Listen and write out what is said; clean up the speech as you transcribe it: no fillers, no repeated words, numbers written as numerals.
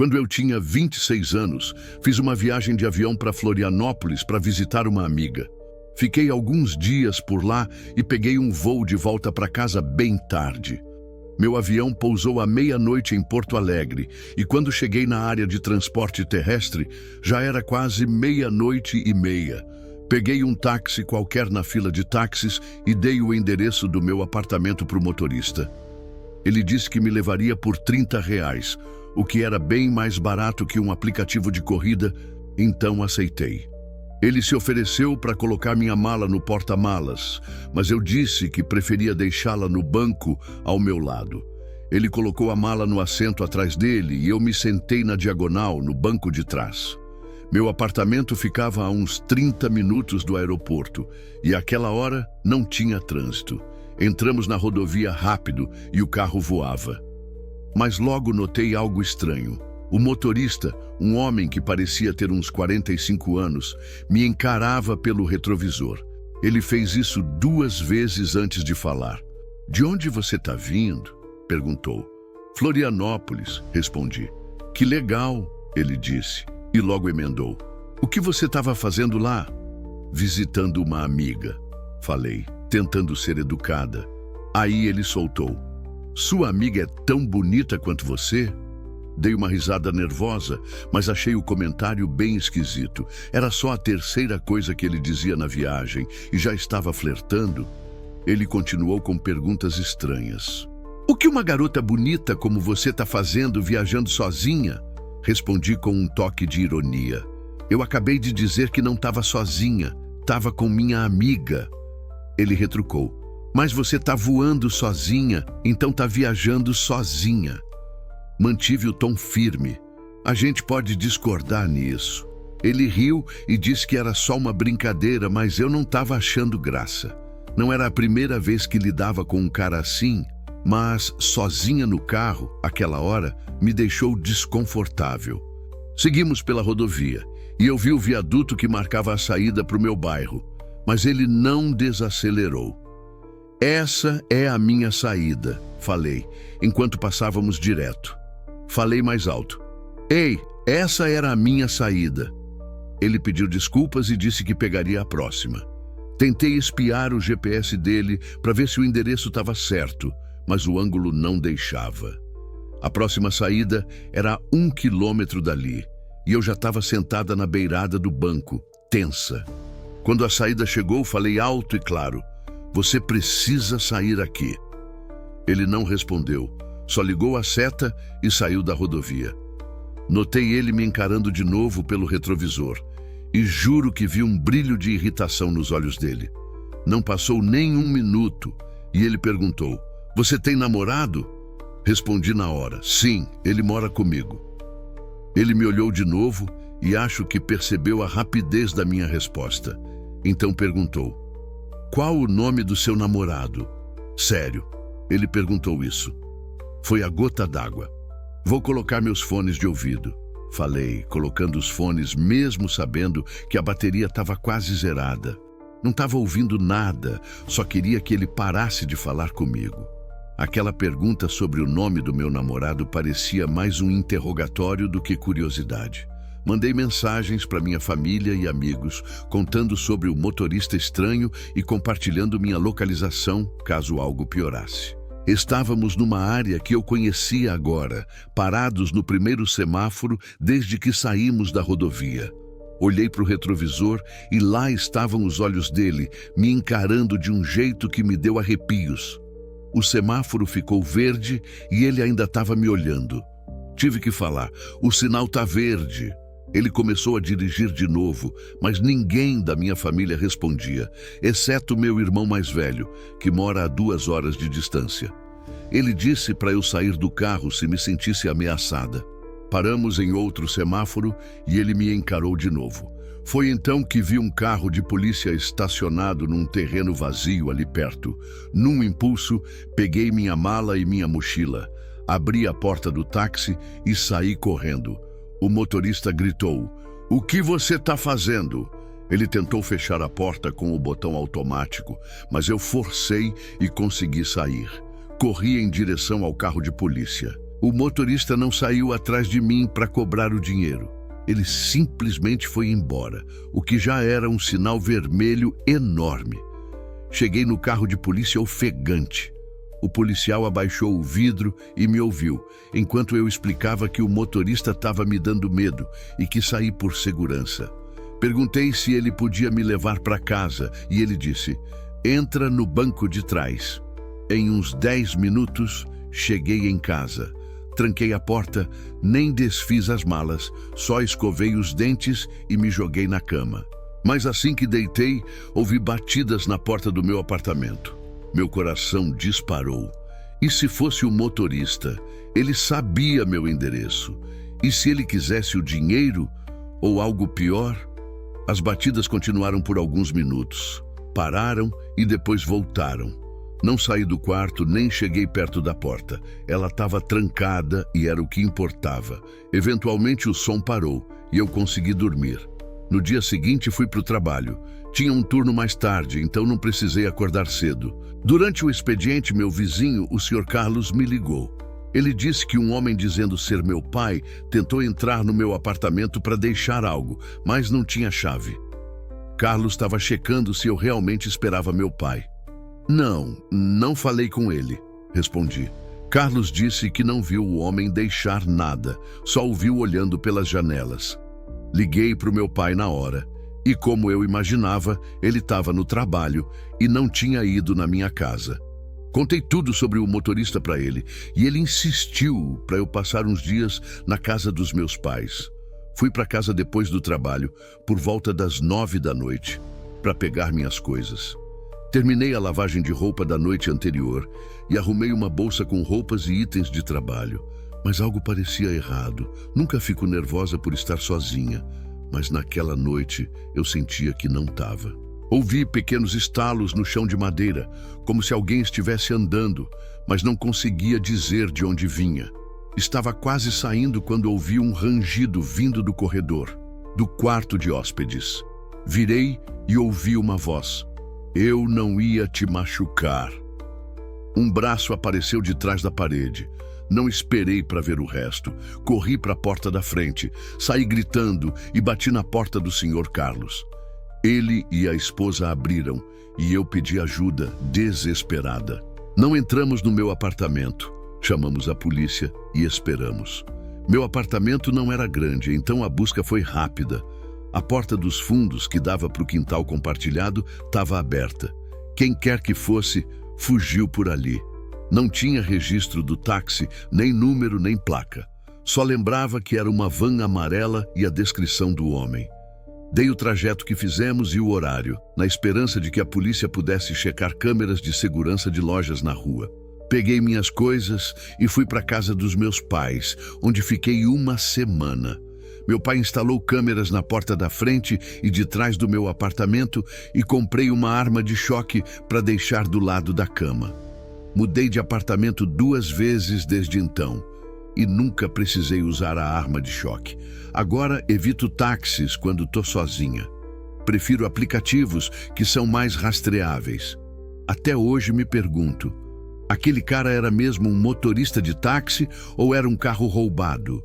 Quando eu tinha 26 anos, fiz uma viagem de avião para Florianópolis para visitar uma amiga. Fiquei alguns dias por lá e peguei um voo de volta para casa bem tarde. Meu avião pousou à meia-noite em Porto Alegre e quando cheguei na área de transporte terrestre, já era quase 00:30. Peguei um táxi qualquer na fila de táxis e dei o endereço do meu apartamento para o motorista. Ele disse que me levaria por R$ 30, o que era bem mais barato que um aplicativo de corrida, então aceitei. Ele se ofereceu para colocar minha mala no porta-malas, mas eu disse que preferia deixá-la no banco ao meu lado. Ele colocou a mala no assento atrás dele e eu me sentei na diagonal, no banco de trás. Meu apartamento ficava a uns 30 minutos do aeroporto e àquela hora não tinha trânsito. Entramos na rodovia rápido e o carro voava. Mas logo notei algo estranho. O motorista, um homem que parecia ter uns 45 anos, me encarava pelo retrovisor. Ele fez isso 2 vezes antes de falar. "De onde você está vindo?" perguntou. "Florianópolis", respondi. "Que legal", ele disse, e logo emendou. "O que você estava fazendo lá?" "Visitando uma amiga", falei, tentando ser educada. Aí ele soltou. "Sua amiga é tão bonita quanto você?" Dei uma risada nervosa, mas achei o comentário bem esquisito. Era só a 3ª coisa que ele dizia na viagem e já estava flertando. Ele continuou com perguntas estranhas. "O que uma garota bonita como você está fazendo viajando sozinha?" Respondi com um toque de ironia. "Eu acabei de dizer que não estava sozinha, estava com minha amiga." Ele retrucou. "Mas você está voando sozinha, então está viajando sozinha." Mantive o tom firme. "A gente pode discordar nisso." Ele riu e disse que era só uma brincadeira, mas eu não estava achando graça. Não era a primeira vez que lidava com um cara assim, mas sozinha no carro, aquela hora, me deixou desconfortável. Seguimos pela rodovia e eu vi o viaduto que marcava a saída para o meu bairro, mas ele não desacelerou. "Essa é a minha saída", falei, enquanto passávamos direto. Falei mais alto. "Ei, essa era a minha saída." Ele pediu desculpas e disse que pegaria a próxima. Tentei espiar o GPS dele para ver se o endereço estava certo, mas o ângulo não deixava. A próxima saída era a 1 quilômetro dali, e eu já estava sentada na beirada do banco, tensa. Quando a saída chegou, falei alto e claro: "Você precisa sair aqui." Ele não respondeu, só ligou a seta e saiu da rodovia. Notei ele me encarando de novo pelo retrovisor e juro que vi um brilho de irritação nos olhos dele. Não passou nem 1 minuto e ele perguntou: "Você tem namorado?" Respondi na hora: "Sim, ele mora comigo." Ele me olhou de novo e acho que percebeu a rapidez da minha resposta. Então perguntou: "Qual o nome do seu namorado?" "Sério?" Ele perguntou isso. Foi a gota d'água. "Vou colocar meus fones de ouvido", falei, colocando os fones mesmo sabendo que a bateria estava quase zerada. Não estava ouvindo nada, só queria que ele parasse de falar comigo. Aquela pergunta sobre o nome do meu namorado parecia mais um interrogatório do que curiosidade. Mandei mensagens para minha família e amigos, contando sobre o motorista estranho e compartilhando minha localização caso algo piorasse. Estávamos numa área que eu conhecia agora, parados no primeiro semáforo desde que saímos da rodovia. Olhei para o retrovisor e lá estavam os olhos dele, me encarando de um jeito que me deu arrepios. O semáforo ficou verde e ele ainda estava me olhando. Tive que falar: "O sinal está verde." Ele começou a dirigir de novo, mas ninguém da minha família respondia, exceto meu irmão mais velho, que mora a 2 horas de distância. Ele disse para eu sair do carro se me sentisse ameaçada. Paramos em outro semáforo e ele me encarou de novo. Foi então que vi um carro de polícia estacionado num terreno vazio ali perto. Num impulso, peguei minha mala e minha mochila, abri a porta do táxi e saí correndo. O motorista gritou: "O que você está fazendo?" Ele tentou fechar a porta com o botão automático, mas eu forcei e consegui sair. Corri em direção ao carro de polícia. O motorista não saiu atrás de mim para cobrar o dinheiro. Ele simplesmente foi embora, o que já era um sinal vermelho enorme. Cheguei no carro de polícia ofegante. O policial abaixou o vidro e me ouviu, enquanto eu explicava que o motorista estava me dando medo e que saí por segurança. Perguntei se ele podia me levar para casa e ele disse: "Entra no banco de trás." Em uns 10 minutos, cheguei em casa. Tranquei a porta, nem desfiz as malas, só escovei os dentes e me joguei na cama. Mas assim que deitei, ouvi batidas na porta do meu apartamento. Meu coração disparou. E se fosse o motorista? Ele sabia meu endereço. E se ele quisesse o dinheiro ou algo pior? As batidas continuaram por alguns minutos. Pararam e depois voltaram. Não saí do quarto nem cheguei perto da porta. Ela estava trancada e era o que importava. Eventualmente o som parou e eu consegui dormir. No dia seguinte fui para o trabalho. Tinha um turno mais tarde, então não precisei acordar cedo. Durante o expediente, meu vizinho, o Sr. Carlos, me ligou. Ele disse que um homem dizendo ser meu pai tentou entrar no meu apartamento para deixar algo, mas não tinha chave. Carlos estava checando se eu realmente esperava meu pai. Não falei com ele, respondi. Carlos disse que não viu o homem deixar nada, só o viu olhando pelas janelas. Liguei para o meu pai na hora, e como eu imaginava, ele estava no trabalho e não tinha ido na minha casa. Contei tudo sobre o motorista para ele, e ele insistiu para eu passar uns dias na casa dos meus pais. Fui para casa depois do trabalho, por volta das 9 da noite, para pegar minhas coisas. Terminei a lavagem de roupa da noite anterior e arrumei uma bolsa com roupas e itens de trabalho. Mas algo parecia errado. Nunca fico nervosa por estar sozinha, mas naquela noite eu sentia que não estava. Ouvi pequenos estalos no chão de madeira, como se alguém estivesse andando, mas não conseguia dizer de onde vinha. Estava quase saindo quando ouvi um rangido vindo do corredor, do quarto de hóspedes. Virei e ouvi uma voz: "Eu não ia te machucar." Um braço apareceu de trás da parede. Não esperei para ver o resto. Corri para a porta da frente, saí gritando e bati na porta do Sr. Carlos. Ele e a esposa abriram e eu pedi ajuda, desesperada. Não entramos no meu apartamento. Chamamos a polícia e esperamos. Meu apartamento não era grande, então a busca foi rápida. A porta dos fundos, que dava para o quintal compartilhado, estava aberta. Quem quer que fosse, fugiu por ali. Não tinha registro do táxi, nem número, nem placa. Só lembrava que era uma van amarela e a descrição do homem. Dei o trajeto que fizemos e o horário, na esperança de que a polícia pudesse checar câmeras de segurança de lojas na rua. Peguei minhas coisas e fui para a casa dos meus pais, onde fiquei uma semana. Meu pai instalou câmeras na porta da frente e de trás do meu apartamento e comprei uma arma de choque para deixar do lado da cama. Mudei de apartamento 2 vezes desde então e nunca precisei usar a arma de choque. Agora evito táxis quando estou sozinha. Prefiro aplicativos que são mais rastreáveis. Até hoje me pergunto, aquele cara era mesmo um motorista de táxi ou era um carro roubado?